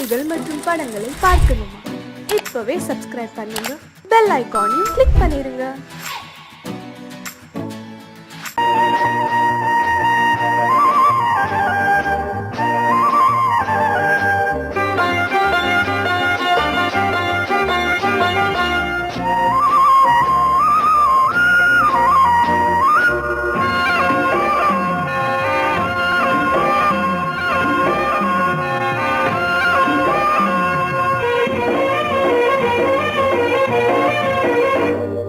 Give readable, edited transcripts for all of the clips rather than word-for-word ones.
செய்திகள் மற்றும் படங்களை பார்க்கணுமா? இப்பவே சப்ஸ்கிரைப் பண்ணுங்க, பெல் ஐகானையும் கிளிக் பண்ணிருங்க.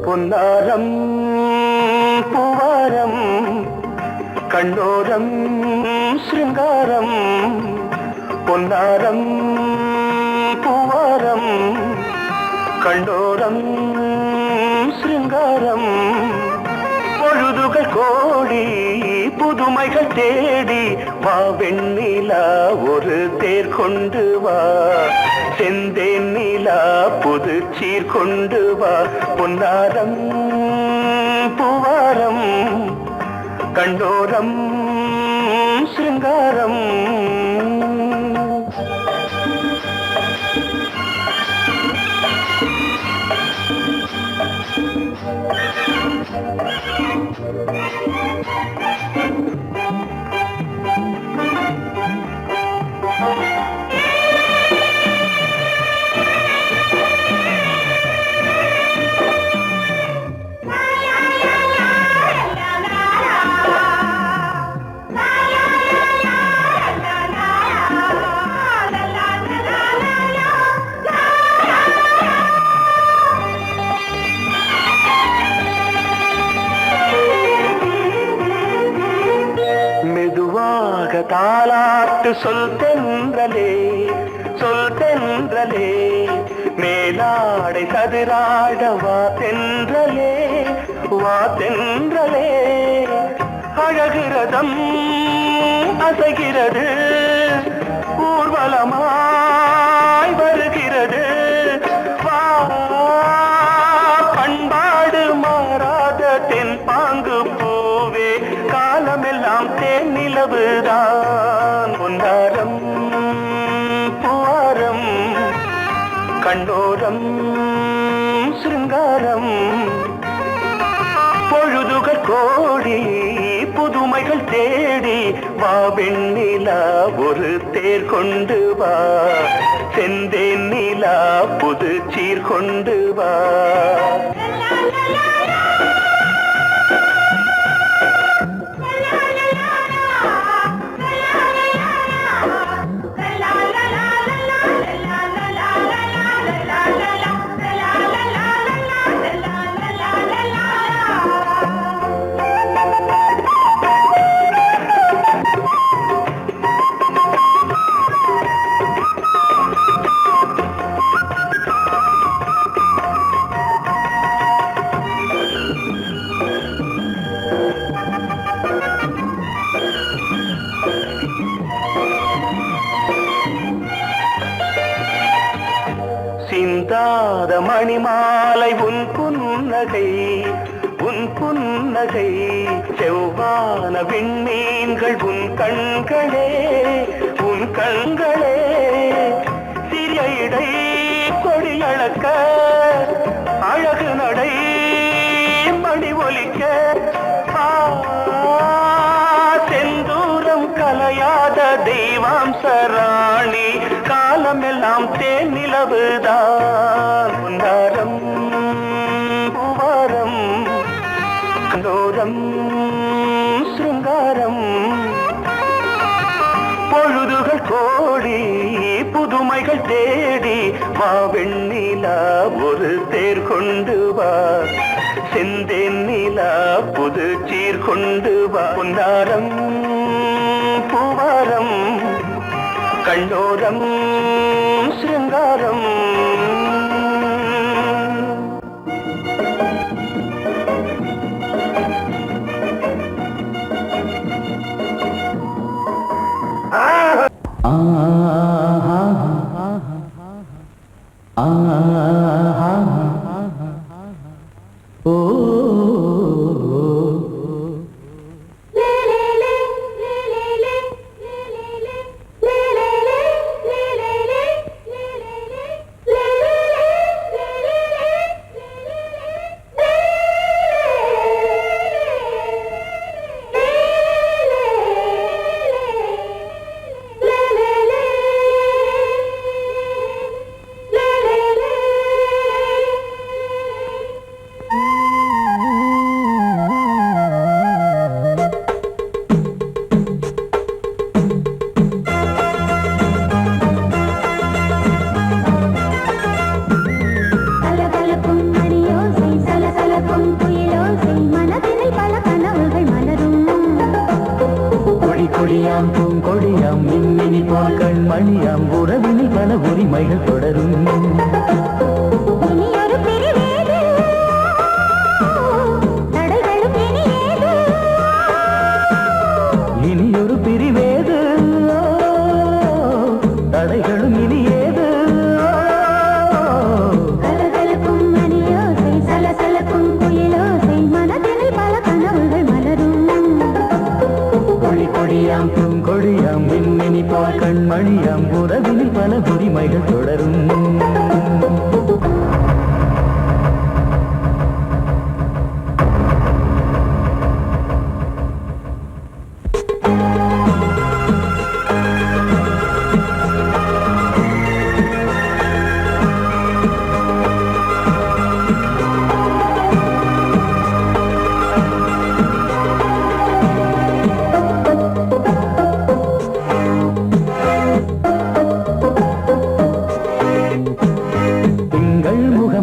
பொன்னாரம் பூவாரம் கண்ணோரம் சிருங்காரம், பொன்னாரம் பூவாரம் கண்ணோரம் சிருங்காரம், பொழுதுகள் கோடி புதுமைகள் தேடி வா வெண்ணிலா ஒரு தேர் கொண்டு வா, செந்தேன் நிலா புது சீர் கொண்டு வா, பொன்னாரம் பூவாரம் கண்டோரம் சிருங்காரம். தாலாட்டு சொல் தென்றலே, சொல் தென்றலே, மேலாடை சதுராட வா தென்றலே, வா தென்றலே, அழகிறதம் அசைகிறது ஊர்வலமாய் வருகிறது, வா பண்பாடு மாறாத தென் பாங்கு பூவே, காலமெல்லாம் தேன் நிலவுதான், பொன்னாரம் பூவாரம் கண்ணோரம் சிருங்காரம், பொழுதுகள் கோடி புதுமைகள் தேடி வா வெண்ணிலா ஒரு தேர் கொண்டு வா, செந்தேன் நிலா புது சீர் கொண்டு வா. சிந்தாத மணிமாலை உன் புன்னகை, உன் புன்னகை, செவ்வான விண்மீன்கள் உன் கண்களே, உன் கண்களே, சிறிய இடை கொடியளக்க அழகு நடை மணி ஒலிக்க, செந்தூரம் கலையாத தெய்வாம்சராணி, காலமெல்லாம் தேன் நிலவுதான், பொன்னாரம் பூவாரம் கண்டோரம் சிருங்காரம், பொழுதுகள் கோடி புதுமைகள் தேடி வா வெண்ணிலா ஒரு தேர் கொண்டு வா, செந்தேன் நிலா புது சீர் கொண்டு வா, பொன்னாரம் பூவாரம் கண்டோரம் சிருங்காரம். உறவினில் பல உரிமைகள் தொடரும். இனியொரு பிரிவேது தடைகளும் இனியேது. இனியொரு பிரிவேது தடைகளும் இனியேது. கலகலக்கும் மணியோசை சலசலக்கும் குயிலோசை மனதினில் பல கனவுகள் மலரும். கொடி கொடியாம் பூங்கொடியாம் மின்மினி போல் கண்மணியாம் உறவினில் பல உரிமைகள் தொடரும்.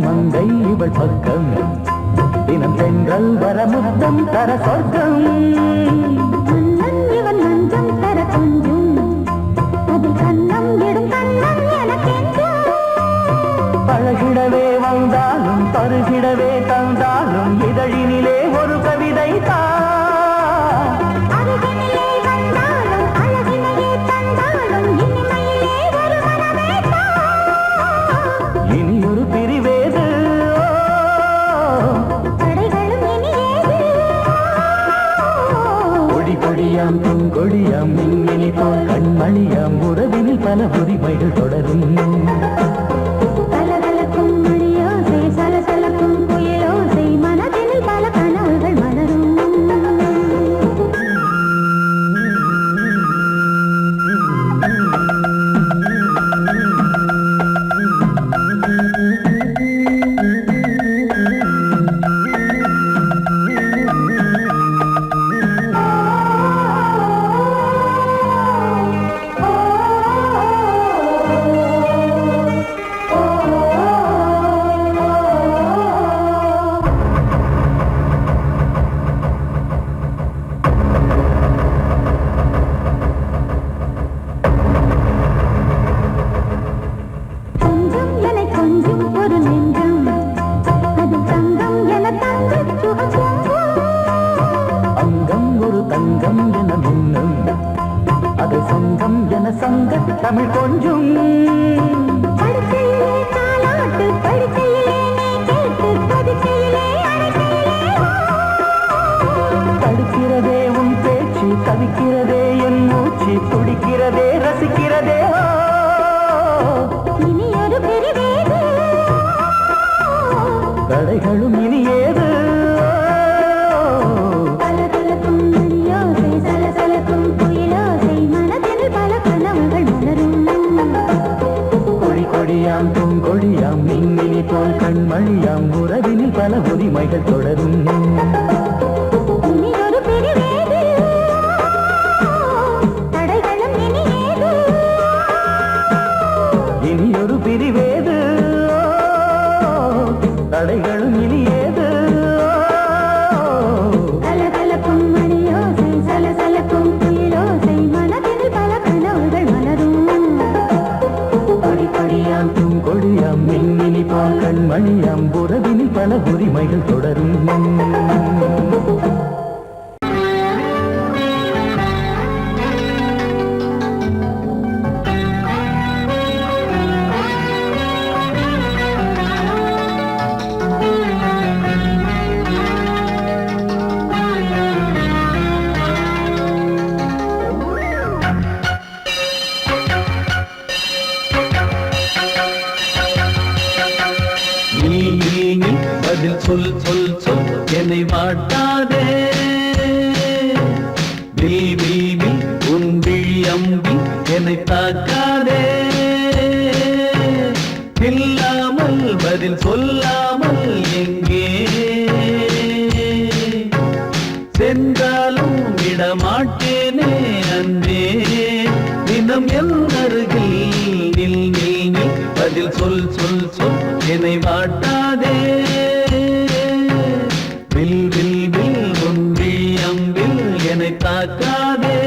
மங்கை இவள் பக்கம் தினம் சென்றல் வரமுத்தம் தர சொர்க்கம். மன்னன் இவன் மஞ்சம் தர கொஞ்சும் அதில் கண்ணம் இடும் கண்ணம் எனக்கென்றும். பழகிடவே வந்தாலும் பருகிடவே தந்தாலும் இதழினிலே ஒரு கவிதை தான். அருகினிலே வந்தாலும் அழகினையே தந்தாலும் இனிமையிலே ஒரு மனமே தான். இனியொரு பிரிவேது தடைகளும் இனியேது. கொடி கொடியாம் பூங்கொடியாம் மின்மினி போல் கண்மணியாம் உறவினில் பல உரிமைகள் தொடரும். கலகலக்கும் மணியோசை சலசலக்கும் குயிலோசை மனதினில் பல கனவுகள் மலரும். கொஞ்சம் என கொஞ்சம் ஒரு நெஞ்சம் அது தங்கம் என தங்கச் சுகம். அங்கம் ஒரு தங்கம் என மின்னும் அது சங்கம் என சங்க தமிழ் கொஞ்சும். படுக்கையிலே தாலாட்டு படுக்கையிலே நீ கேட்டு படுக்கையிலே அழைக்கையிலே தடுக்கிறதே உன் பேச்சு தவிக்கிறதே என் மூச்சு துடிக்கிறதே ரசிக்கிறதே. இனியொரு பிரிவேது தடைகளும் இனியேது. கலகலக்கும் மணியோசை சலசலக்கும் குயிலோசை மனதினில் பல கனவுகள் மலரும். கொடி கொடியாம் பூங்கொடியாம் மின்மினி போல் கண்மணியாம் உறவினில் பல உரிமைகள் தொடரும். இனியொரு பிரிவேது தடைகளும் இனியேது. இனியொரு பிரிவேது தடைகளும் இனியேது. கலகலக்கும் மணியோசை சலசலக்கும் குயிலோசை மனதினில் பல கனவுகள் மலரும். கொடி கொடியாம் பூங்கொடியாம் மின்மினி போல் கண்மணியாம் உறவினில் பல உரிமைகள் தொடரும். நீ பதில் சொல் சொல் சொல் என்னை வாட்டாதே. வில் வில் வில் உன் விழி அம்பி என்னை தாக்காதே. இல்லாமல் பதில் சொல்லாமல் எங்கே சென்றாலும் விடமாட்டேனே அன்பே. தினம் என் அருகில் நில் நில் நில் பதில் சொல் சொல் சொல் என்னை வாட்டாதே. வில் வில் வில் உன் விழி அம்பில் என்னை தாக்காதே.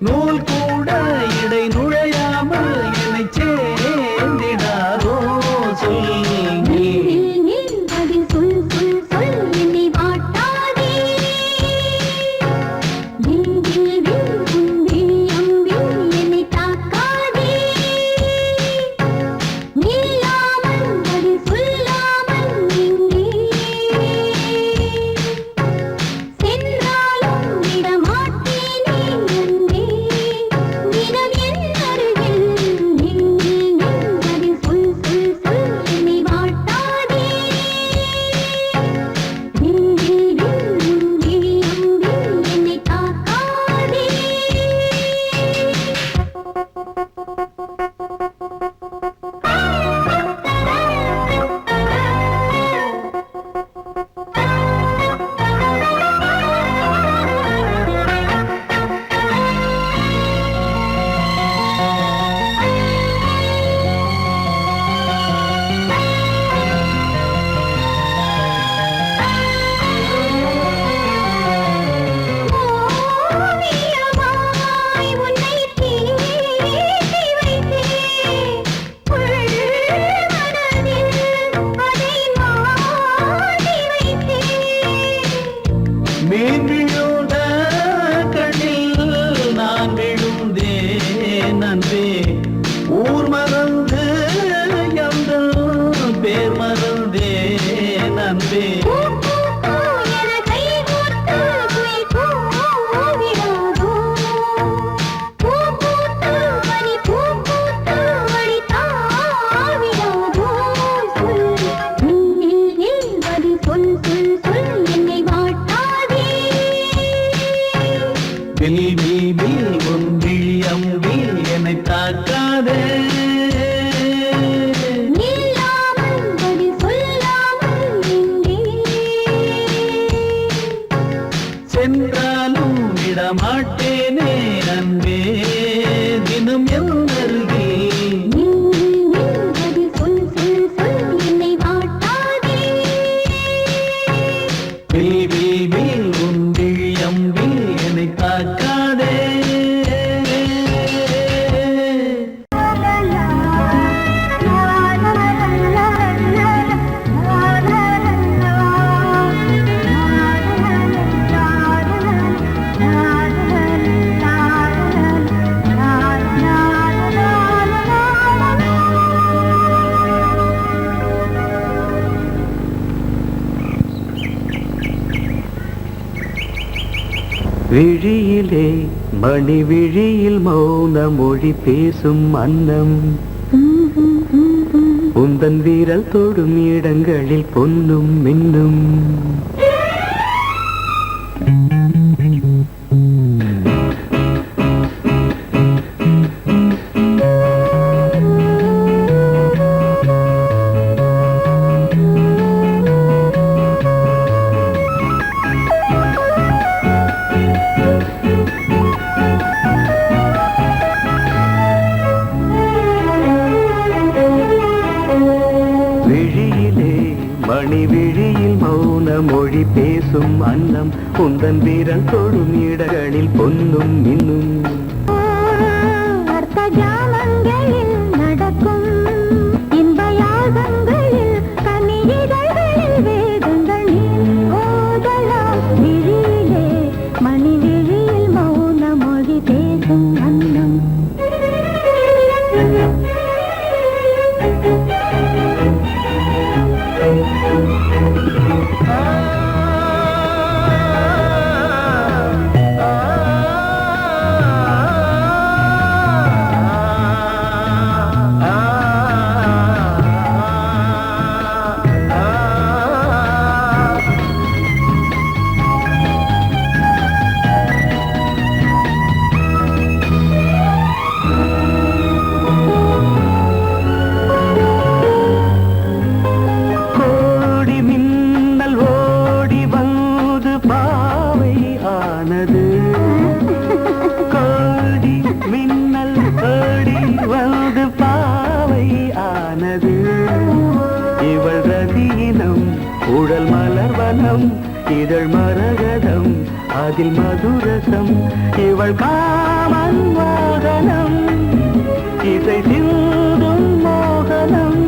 நூல் கூட இடை நுழையாமல் என்னை சேர்ந்திடாதோ சொல் நீ. பதில் சொல் சொல் சொல் என்னை வாட்டாதே வில் வில் வில் உன்வில் அம்பில் என்னை தாக்காதே நில்லாமல் பதில் சொல்லாமல் எங்கே சென்றாலும் விடமாட்டேனே அன்பே தினம் என் அருகில் நில் நில் நில் பதில் சொல் சொல் சொல் என்னை வாட்டாதே வில் வில் வில் உன்வில் அம்பில் என்னை தாக்காதே. ஓவியமாய் உன்னை தீட்டி வைத்தேன் உள் மனதில் அதை மாட்டி வைத்தேன் மீன் விழுந்த கண்ணில் நான் விழுந்தேன் அன்பே ஊர் மறந்து எங்கள் பேர் மறந்தேன் அன்பே பூ பூ பூ என கை கோர்த்து குயில் கூவிடாதோ பூ பூத்து மணி பூ பூத்து மணி தாவிடாதோ சொல் நில் நில் பதில் சொல் சொல் சொல் என்னை வாட்டாதே வில் வில் வில் உன் விழி அம்பில் என்னை தாக்காதே நில்லாமல் பதில் சொல்லாமல் எங்கே சென்றாலும் விடமாட்டேனே அன்பே தினம் என் அருகில் நில் நில் நில் பதில் சொல் சொல் சொல் என்னை வாட்டாதே வில் வில் வில் உன் விழி அம்பில் என்னை தாக்காதே விழியிலே மணி விழியில் மௌன மொழி பேசும் அன்னம் உந்தன் வீரல் தொடும் இடங்களில் பொன்னும் மின்னும் விழியிலே மணி விழியில் மௌன மொழி பேசும் அன்னம் உந்தன் வீரல் தொடும் இடங்களில் பொன்னும் மின்னும் அர்த்த ஜாமங்களில் நடக்கும் இன்ப யாகங்களில் கனியிதழ்களில் வேதங்கள் நீ ஓதலாம் விழியிலே மணி விழியில் மௌன மொழி பேசும் அன்னம் இதழ் மரகதம் அதில் மதுரசம் இவள் காமன் வாகனம் இசை சிந்தும் மோகனம்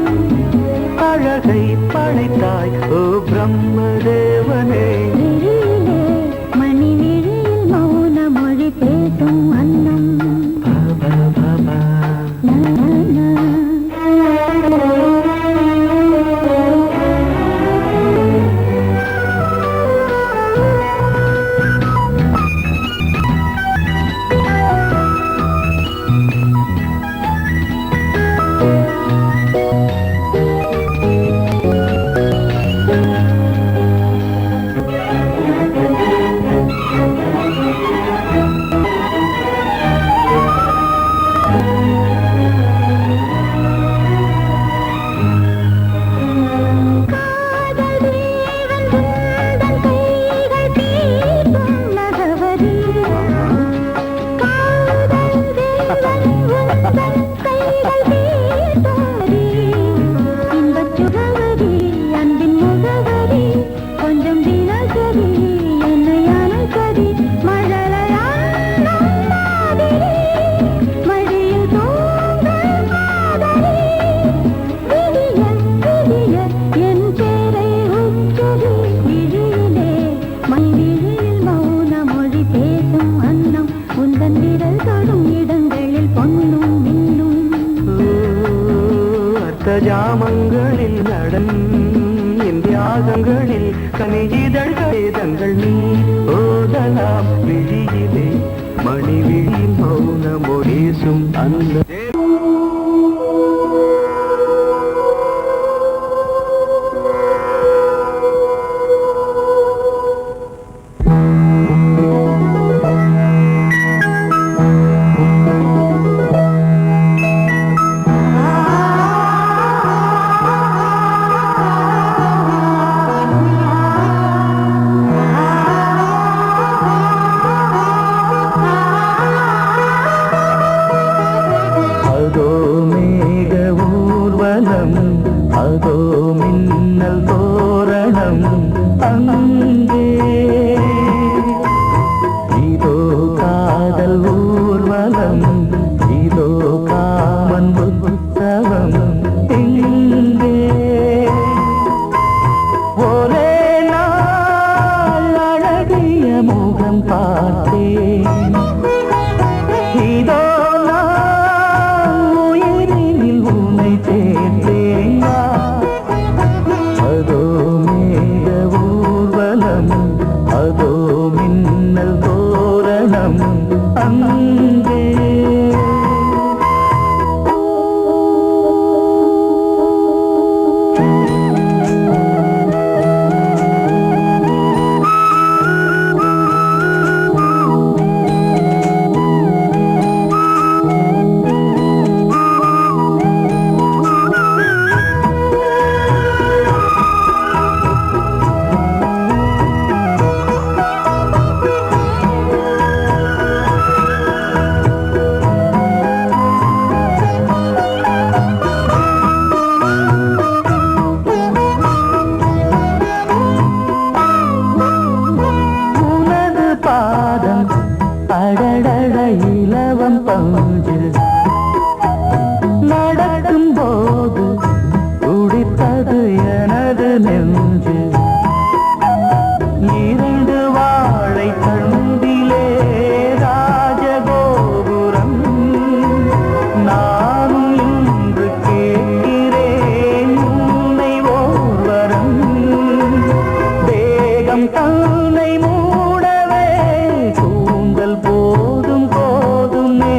அழகை படைத்தாய் ஓ பிரம்மதேவனே விழியிலே மணி விழியில் மௌன மொழி பேசும் அன்னம் ஜாமங்களில் நடன் இந்தியாகங்களில் கனியிதழ் வேதங்கள் நீ ஓதலாம் விழியிலே மணி விழி மௌன மொழிசும் அந்த அதோ மின்னல் தோரணம் அங்கே இதோ காதல் ஊர்வலம் இதோ காமன் உற்சவம் இங்கே ஒரே நாள் அழகிய முகம் பார்த்தேன் இதோ நான் உயிரினில் உன்னை சேர்ந்தேன் அதோ மேக ஊர்வலம் அதோ மின்னல் தோரணம் அங்கே அடடட இலவம் பஞ்சு நடக்கும் போது துடித்தது எனது நெஞ்சு இரண்டு வாழை கண்டிலே ராஜகோபுரம் நானும் இன்று கேட்கிறேன் உன்னை ஓர்வரம் தேகம் தன்னை மூடவே கூந்தல் போதும் போதுமே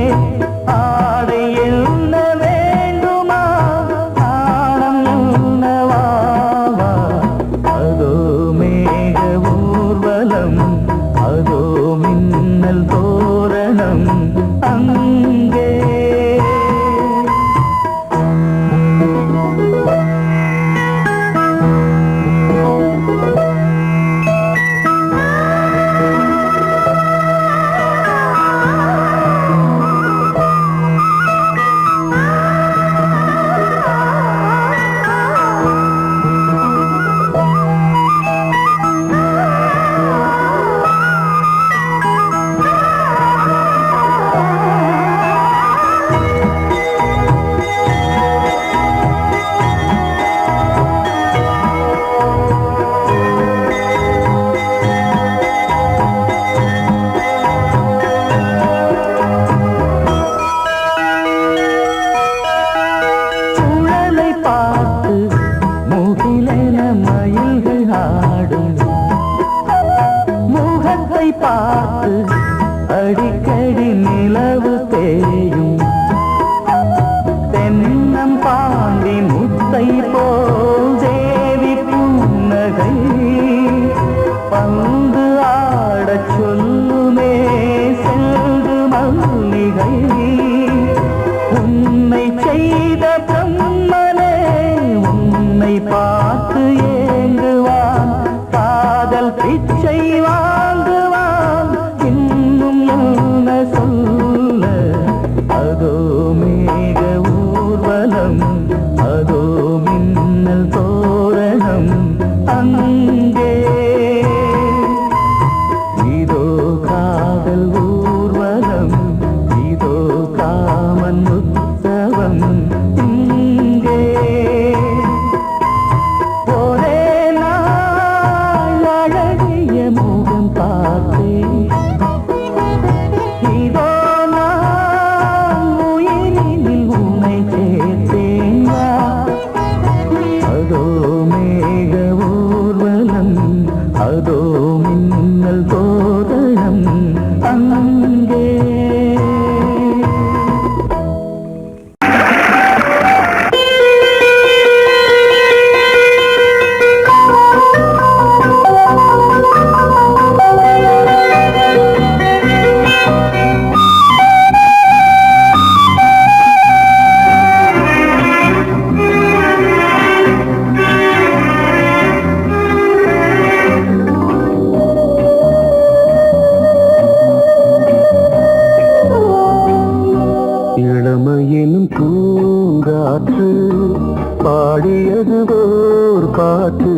நிலவு தேயும் தென்னம் பாண்டி முத்தை போல் தேவி புன்னகை பந்து ஆடச் சொல்லுமே செல்து மல்லிகை உன்னை செய்த பிரம்மனே உன்னை பார்த்து ஏங்குவான் காதல் பிச்சை வாங்குவான் இன்னும் என்ன சொல்ல அதோ மேக ஊர்வலம் அதோ மின்னல் தோரணம் அங்கே இதோ காதல் ஊர்வலம் இதோ காமன் உற்சவம் இங்கே ஒரே நாள் அழகிய முகம் பார்த்தேன் இதோ நான் உயிரினில் உன்னை சேர்த்தேன் அதோ மேக ஊர்வலம் அதோ மின்னல் தோரணம் அங்கே இளமையினும் பூங்காற்று பாடியது ஓர் பாட்டு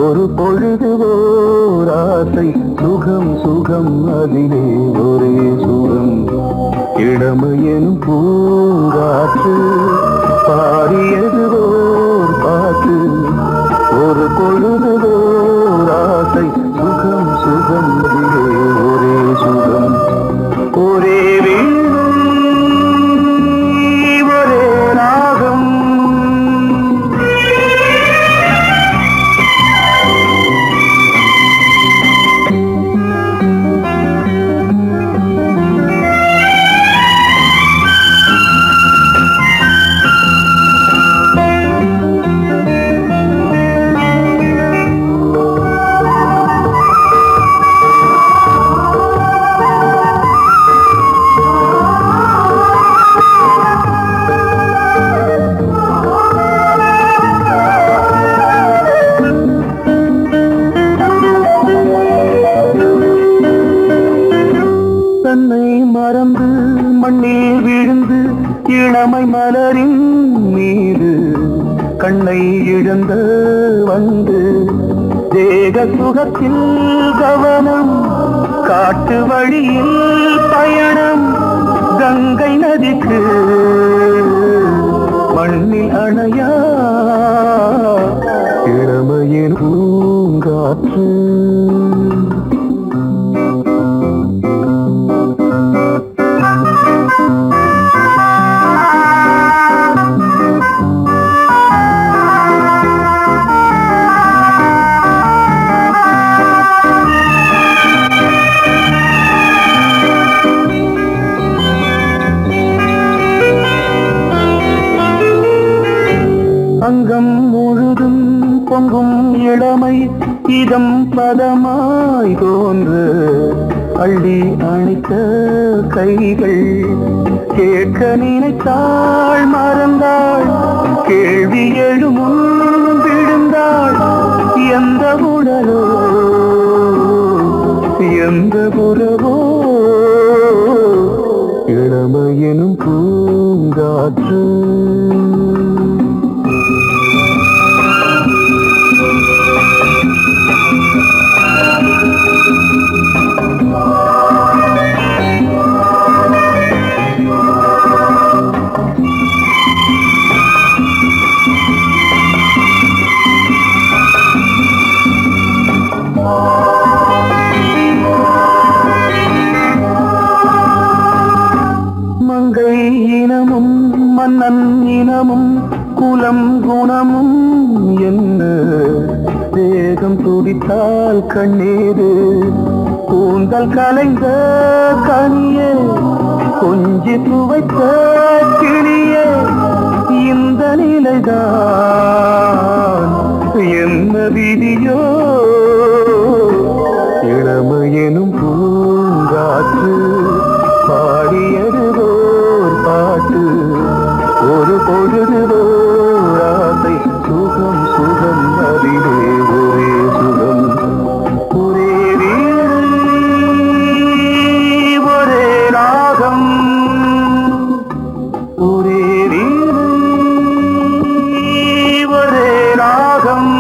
ஒரு பொழுது ஓர் ஆசை சுகம் சுகம் அதிலே ஒரே சுகம் இளமையினும் பூங்காற்று பாடியது ஓர் பாட்டு ஒரு பொழுது ஓர் ஆசை சுகம் சுகம் அதிலே ஒரே சுகம் ஒரே தன்னை மறந்து மண்ணில் விழுந்து இளமை மலரின் மீது கண்ணை இழந்த வந்து தேக சுகத்தில் கவனம் காட்டு வழியில் பயணம் கங்கை நதிக்கு மண்ணில் அணையா இளமையின் பூங்காற்று அங்கம் முழுதும் பொங்கும் இளமை இதம் பதமாய் தோன்று அள்ளி அணைத்த கைகள் கேட்க நினைத்தாள் மறந்தாள் கேள்வி எழுமுன் விழுந்தாள் எந்த உடலோ எந்த புறவோ இளமையெனும் பூங்காற்று மங்கை இனமும் மன்னன் இனமும் குலம் குணமும் என்ன தேகம் துடித்தால் கண்ணீரு கூந்தல் கலைந்த கனியே கொஞ்சி துவைத்த கிளியே இந்த நிலைதான் என்ன விதியோ இளமையெனும் பூங்காற்று பாடியதுவோர் பாட்டு ஒரு பொழுதுவோர் ஆசை சுகம் சுகம் அதிலே ஒரே சுகம் ஒரே வீடு ஒரே ராகம் ஒரே வீடு ஒரே ராகம்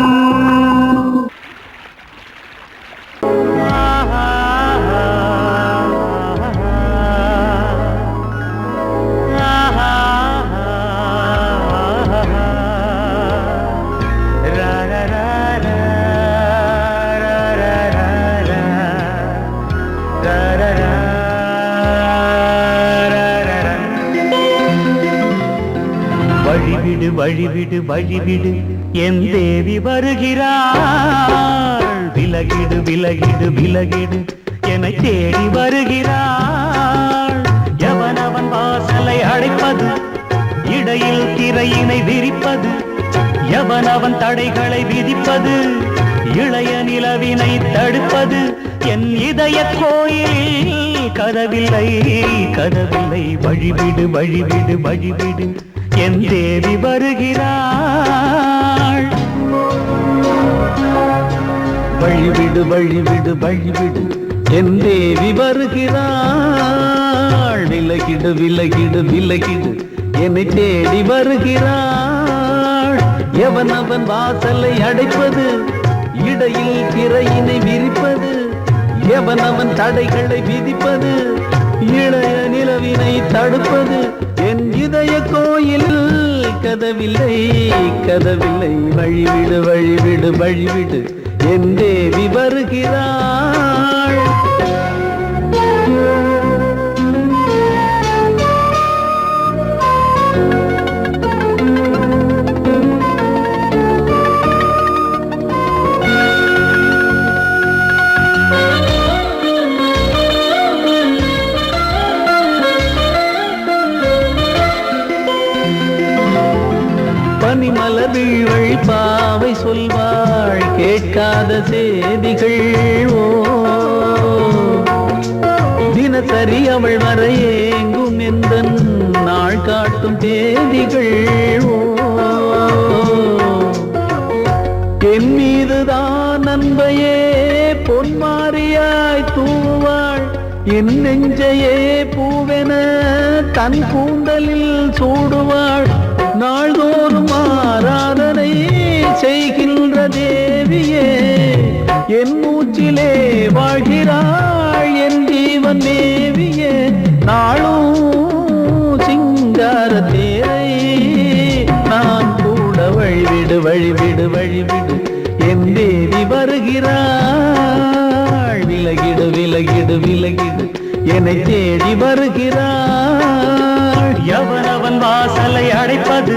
வழிவிடு வழிவிடு வழிவிடு என் தேவி வருகிறாள் விலகிடு விலகிடு விலகிடு என்னை தேடி வருகிறாள் எவனவன் வாசலை அடைப்பது இடையில் திரையினை விரிப்பது எவனவன் தடைகளை விதிப்பது இளைய நிலவினை தடுப்பது என் இதய கோயிலில் கதவில்லை கதவில்லை வழிவிடு வழிவிடு வழிவிடு என் தேவி வருகிறாள் வழிவிடு வழிவிடு வழிவிடு என் தேவி வருகிறாள் விலகிடு விலகிடு விலகிடு என்னை தேடி வருகிறாள் எவனவன் வாசலை அடைப்பது இடையில் திரையினை விரிப்பது எவனவன் தடைகளை விதிப்பது இளைய நிலவினை தடுப்பது என் இதய கோயில் கதவில்லை கதவில்லை வழிவிடு வழிவிடு வழிவிடு என் தேவி வருகிறாள் பனிமலர் வீழ்வழி பாவை சொல்வாள் கேட்காத செய்திகள் ஓ தினசரி அவள் வர ஏங்கும் எந்த நாள் காட்டும் தேதிகள் ஓ என் மீதுதான் அன்பையே பொன்மாரியாய் தூவாள் என் நெஞ்சையே பூவென தன் கூந்தலில் சூடுவாள் நாள்தோறும் ஆராதனை செய்கின்ற தேவியே என் மூச்சிலே வாழ்கிறாள் என் ஜீவன் தேவியே நாளும் சிங்கார தேரை நான் கூட வழிவிடு வழிவிடு வழிவிடு என் தேவி வருகிறாள் விலகிடு விலகிடு விலகிடு என்னை தேடி வருகிறாள் எவனவன் வாசலை அடைப்பது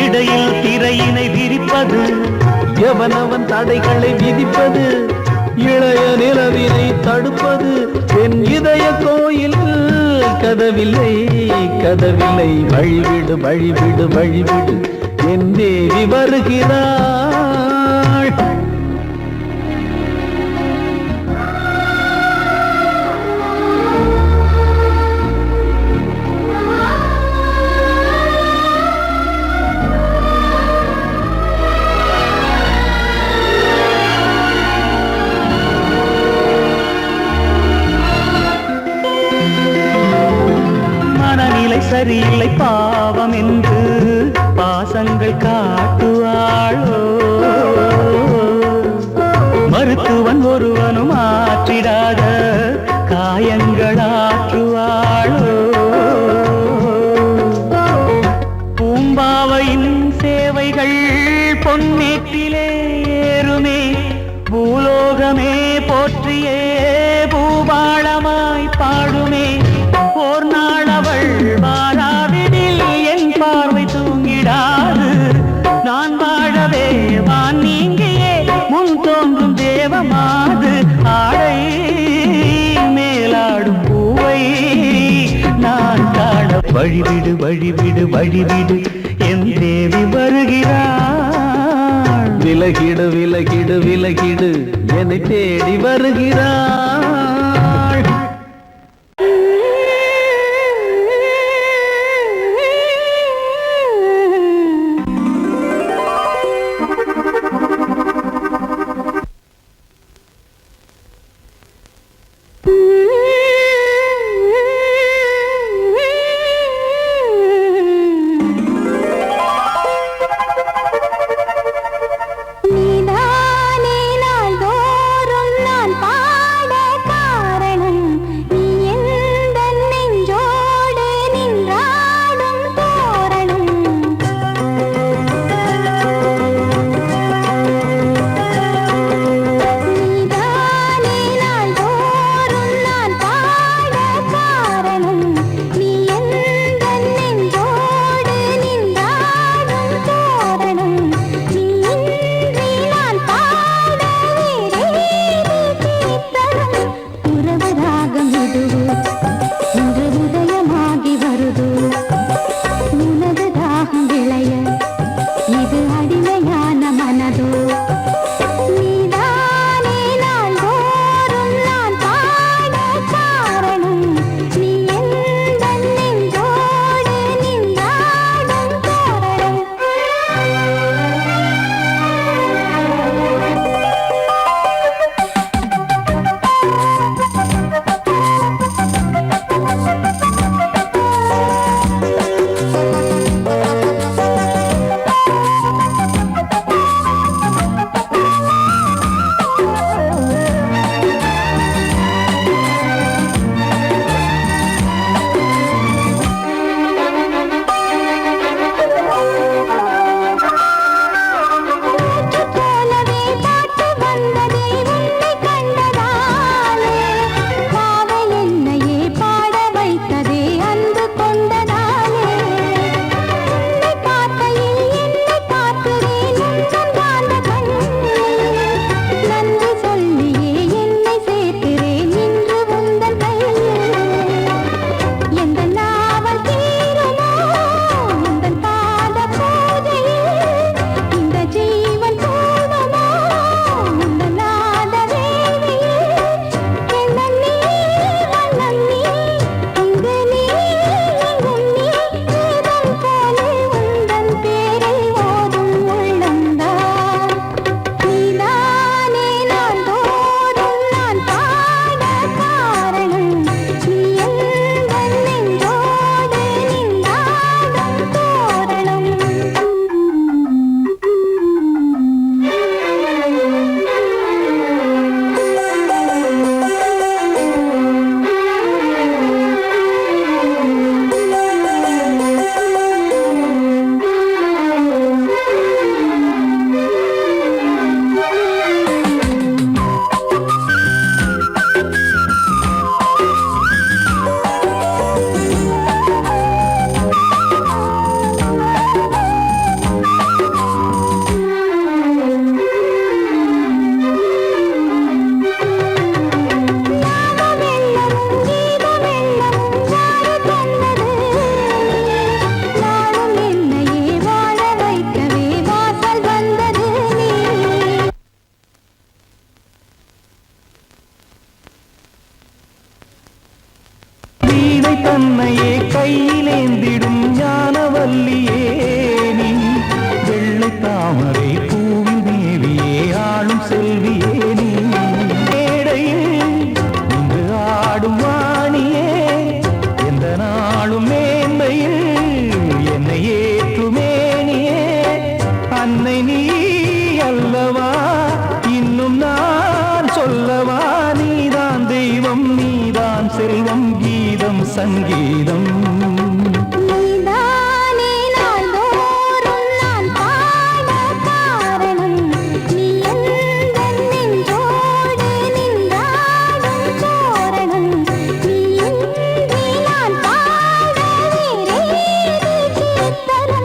இடையில் திரையினை விரிப்பது எவனவன் தடைகளை விதிப்பது இளைய நிலவினை தடுப்பது என் இதய கோயில் கதவில்லை கதவில்லை வழிவிடு வழிவிடு வழிவிடு என் தேவி வருகிறாள் சரியில்லை பாவம் என்று பாசங்கள் காட்டுவாளோ மருத்துவன் ஒருவனும் ஆற்றிடாத காயங்களாற்றுவாளோ பூம்பாவையின் சேவைகள் பொன்னேற்றிலே ஏறுமே பூலோகமே போற்றியே பூபாளமாய் பாடுமே ஓர் நாள் அவள் வாராவிடில் என் பார்வை தூங்கிடாது நான் வாழவே வழிவிடு வழிவிடு வழிவிடு என் தேவி வருகிறாள். விலகிடு விலகிடு விலகிடு என்னை தேடி வருகிறாள். நீதானே நாள்தோறும் நான் பாட காரணம், நீ எந்தன் நெஞ்சோடு நின்றாடும் தோரணம். நீதானே நாள்தோறும் நான் பாட காரணம், நீ எந்தன் நெஞ்சோடு நின்றாடும் தோரணம். நீ இன்றி நான் பாட வேறேது கீர்த்தனம். உறவு ராகம் இதுவோ இன்று உதயமாகி வருதோ, உனது தாகம் விளைய இது அடிமையான மனதோ. நீதானே நாள்தோறும் நான் பாட காரணம், நீ எந்தன் நெஞ்சோடு நின்றாடும் தோரணம். போலவே பாட்டு வந்ததே உன்னை கண்டதாலே, பாவை என்னையே பாட வைத்ததே அன்பு கொண்டதாலே. உன்னை பார்க்கையில் என்னை பார்க்கிறேன் உந்தன் காந்த கண்ணில், நன்றி சொல்லியே என்னை சேர்க்கிறேன் இன்று உந்தன் கையில். எந்த நாவல் தீருமோ உந்தன் பாத பூஜையில், இந்த ஜீவன் போதுமோ உந்தன் நாத வேளையில். எண்ணம் நீ வண்ணம் நீ இங்கு நீ எங்கும் நீ, வேதம் போலே உந்தன் பேரை ஓதும் உள்ளம்தான். நீதானே நாள்தோறும் நான் பாட காரணம், நீ எந்தன் நெஞ்சோடு நின்றாடும் தோரணம். நாதமெல்லமும் கீதமெல்லமும் யாரு தந்தது? நாளும் என்னையே வாழ வைக்கவே வாசல் வந்தது நீ. வீணை தன்னையே கையிலேந்திடும் ஞானவல்லியே நீ, வெள்ளை தாமரை பூவின் தேவியே ஆளும் செல்வியே நீ. மேடையில் இன்று ஆடும் வாணியே எந்த நாளும் மேன்மையில் என்னை ஏற்றுமேனியே. அன்னை நீ அல்லவா இன்னும் நான் சொல்லவா, நீதான் தெய்வம் நீதான் செல்வம் கீதம் சங்கீதம். நீதானே நாள்தோறும் நான் பாட காரணம், நீ எந்தன் நெஞ்சோடு நின்றாடும் தோரணம். நீ இன்றி நான் பாட வேறேது கீர்த்தனம்.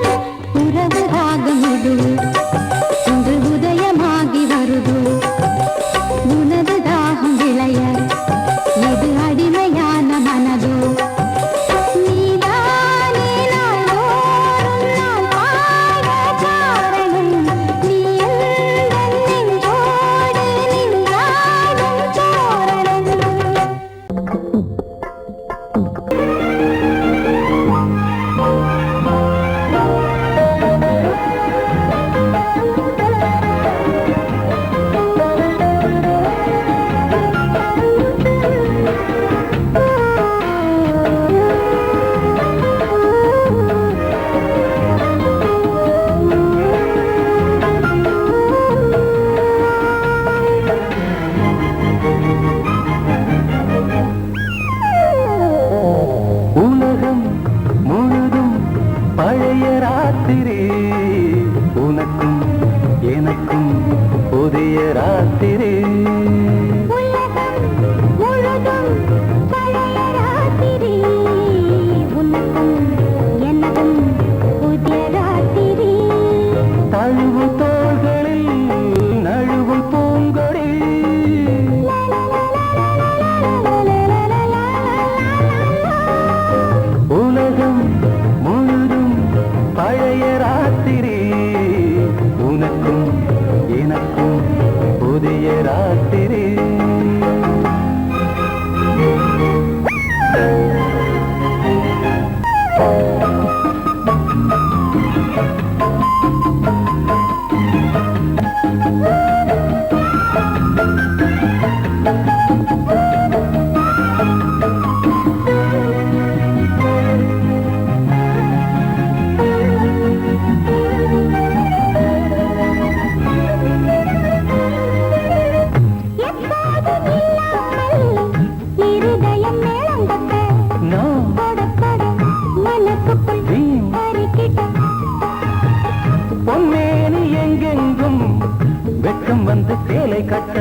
பக்கம் வந்து சேலை கட்ட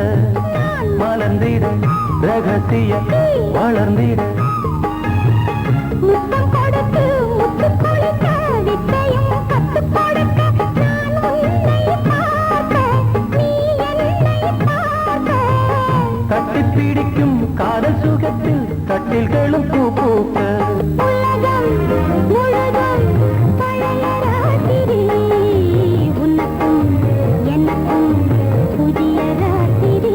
மலர்ந்திட ரகசிய வளர்ந்திட முத்தம் கொடுத்து முத்து கொடுக்க வித்தையும் கத்து கொடுக்க நான் உன்னை பார்க்க நீ என்னை பார்க்க கட்டி பிடிக்கும் காதல் சுகத்தில் கட்டில்களும் பூ பூக்க உலகம் முழுதும் பழைய ராத்திரி உனக்கும் எனக்கும் புதிய ராத்திரி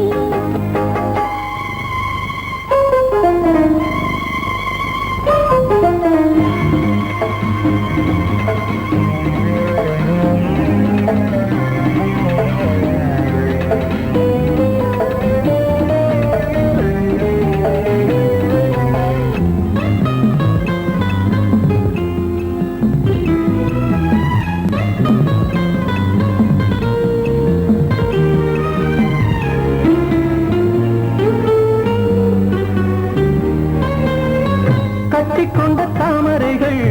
கட்டிக்கொண்ட தாமரைகள்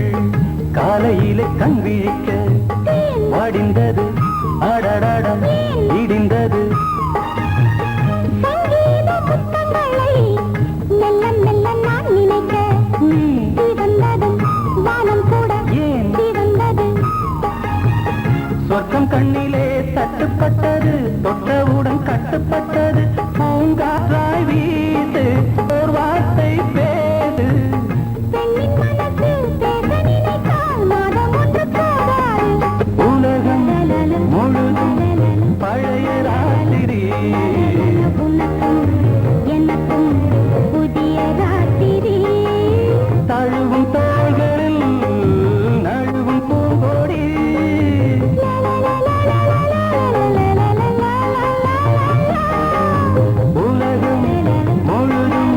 காலையிலே கண் விழிக்க வாடிந்தது அடடடம் இடிந்தது சங்கீத முத்தங்களை மெல்ல மெல்ல நான் நினைக்க சிவந்ததும் வானம் கூட ஏன் சிவந்தது சொர்க்கம் கண்ணிலே தட்டுப்பட்டது தொட்டவுடன் கட்டுப்பட்டது பூங்காற்றாய் வீசு ஒரு வார்த்தை பேசு பெண்ணின் மனசு பேச நினைத்தால் மாதம் ஒன்று போதாது உலகம் முழுதும் பழைய ராத்திரி உனக்கும் எனக்கும் புதிய ராத்திரி தழுவும் தோள்களில் நழுவும் பூங்கொடி உலகம் முழுதும்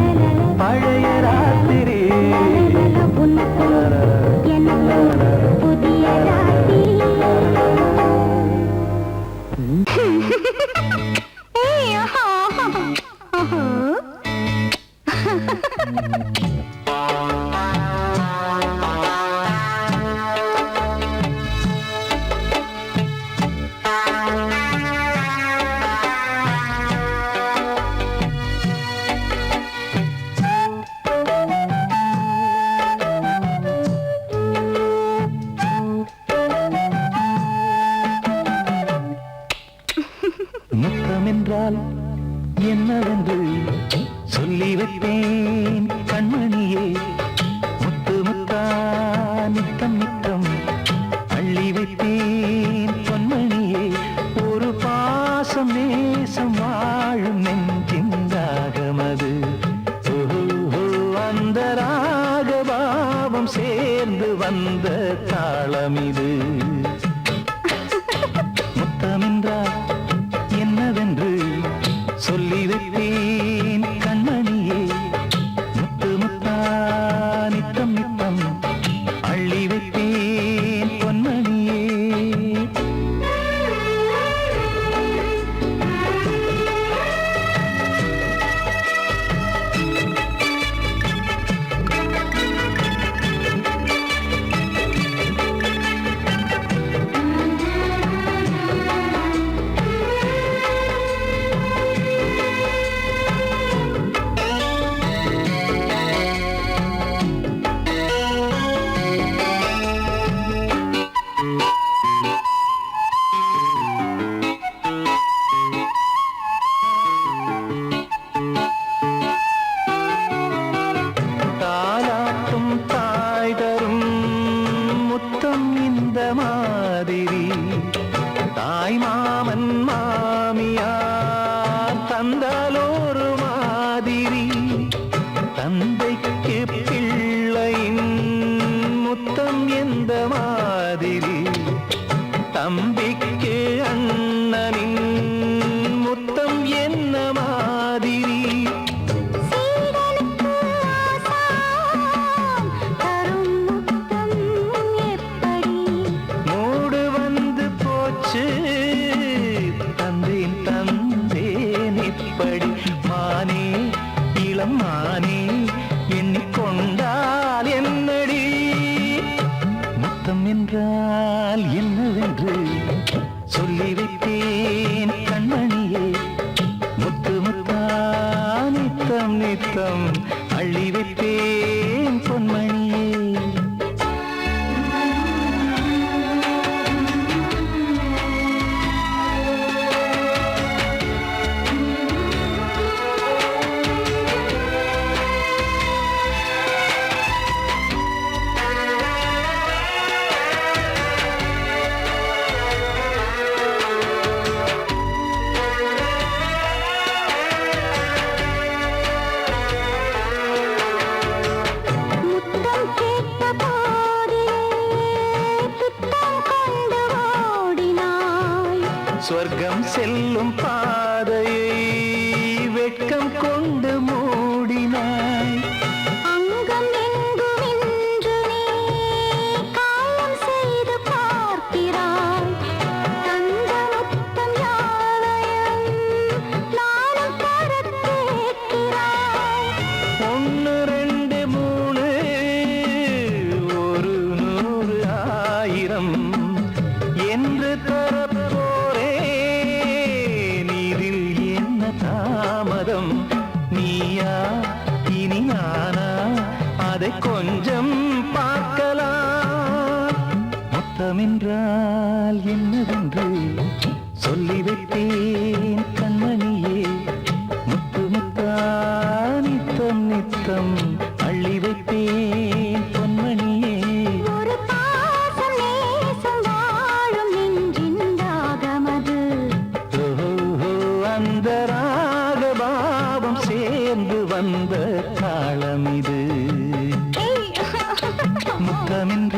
பழைய ராத்திரி உனக்கும் எனக்கும் புதிய ராத்திரி ஏய் ஆஹா ஆஹா முத்தம் என்றால் என்னவென்று சொல்லி வைப்பேன் கண்மணியே முத்து முத்தா நித்தம் நித்தம் அள்ளி வைப்பேன் பொன்மணியே ஒரு பாசம் நேசம் வாழும் நெஞ்சின் ராகமது ஓஹோ அந்த ராகபாவம் சேர்ந்து வந்த தாளம் இது முத்தமென்றால் என்னவென்று சொல்லி வைப்பேன் கண்மணியே முத்து முத்தா நித்தம் நித்தம் அள்ளி வைப்பேன் பொன்மணியே தாலாட்டும் தாய் தரும் முத்தம் இந்த மாதிரி தாய் மாமன் மாமியார் தந்தாலோரு மாதிரி தந்தைக்கு பிள்ளையின் முத்தம் எந்த மாதிரி தம்பிக்கு அண்ணனின் முத்தம் என்ன மாதிரி சீடனுக்கு ஆசான் தரும் முத்தம் எப்படி மூடு வந்து போச்சு தந்தேன் தந்தேன் இப்படி மானே இளம் மானே எண்ணிக்கொண்டால் என்னடி முத்தம் என்றால் என்னவென்று சொர்க்கம் செல்லும் பாதையை வெட்கம் கொண்டு மூடினாய். அங்கம் எங்கும் இன்று நீ காயம் செய்து பார்க்கிறாய். தந்த முத்தம் யாவையும் நானும் தரக் கேட்கிறாய். 1 2 3 ஒரு 100 1000 என்று தரப்போரே. நீரில் என்ன தாமதம்? நீயா இனி நானா? அதை கொஞ்சம் பார்க்கலாம். முத்தமென்றால் என்னவென்று சொல்லி வைத்தேன் கண்மணியே. முத்து முத்தா நித்தம் நித்தம் அள்ளி வைத்தேன் பொன்மணியே. ஒரு பாசம் நேசம் வாழும் நெஞ்சின் தாகமது. ஓஹோ, அந்த ராகபாவம் சேர்ந்து வந்த தாளம் இது. முத்தமென்ற